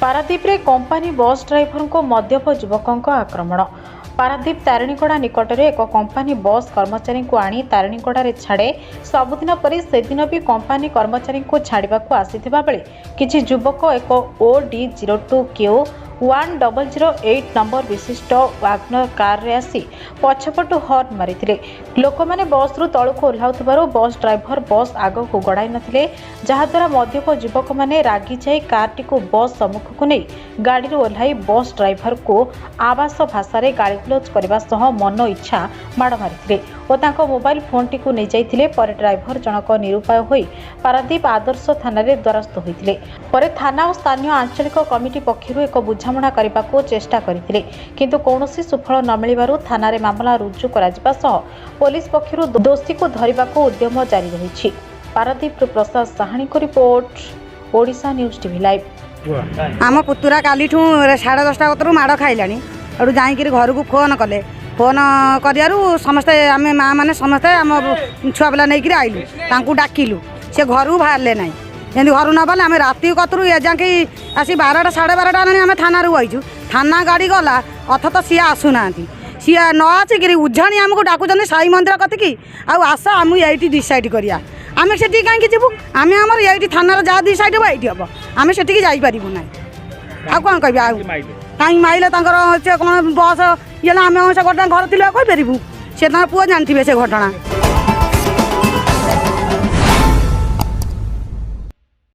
पारादीप रे company bus driver को मद्यप युवकों आक्रमण। पारादीप तारिणीगड़ा निकट में एक कंपनी बस कर्मचारी को आनी तारिणीगड़ा छाड़े सबुदिन पर से दिन भी कंपनी कर्मचारी को छाड़ा आसीथिबा बेले किछि युवक एक OD02Q 1008 नंबर विशिष्ट वागनर कार रे आसी पछपटु हॉर्न मारिथिले। लोक माने बस रु तळको ओह्लाउथिबारु बस ड्राइवर बस आग को गड़ाई नथिले, जहाद्वारा मद्यप युवक माने रागी जाई कारटी को बस सम्मुख को नहीं गाड़ी रू ओह्लाई बस ड्राइवर को आवास भाषा रे गालीगुलज करबा सह मन इच्छा माड़ मारिथिले और तांको मोबाइल फोन टी को नहीं जाइथिले। पर ड्राइवर जनक निरुपाय होई पारादीप आदर्श थाना रे द्वारस्थ होइथिले। पर थाना और स्थानीय आंचलिक कमिटी पक्षरु एक बुझामणा करबा को चेष्टा करथिले, किंतु कोनोसी सुफल न मिलिबारु थाना रे मामला रुजु कराजिबा सह पुलिस पक्षरु दोषी को धरिबा को उद्यम जारी रहिछि। पारादीप प्रसाद साहानी को report, Odisha news TV live. आम पुतुरा काली 10:30 कतरू माड़ खाइलानी और जाइकिरी घर को फोन कले। फोन करियारू समस्ते आम माँ मैंने समस्ते आम छुआ पिला नहीं आइलु, तांकू डाकिलु, से घर को बाहर ना जमी घर न बारे आम राति कतरू एजाकि आसी 12टा 12:30 आम थाना आईचु। थाना गाड़ी गला अथत सी आसुना सी न आसिक उझाणी आमको डाकुन साई मंदिर कतिकी आस आम ये डिसाइड करिया आम से कहीं जीवु आम आम ये थाना जहाँ डिसाइड हो ये हम आम से जापर ना आ कौन कह कहीं माइले कौन बस ये आम से घर थी कहीपर से पुआ जानते से घटना।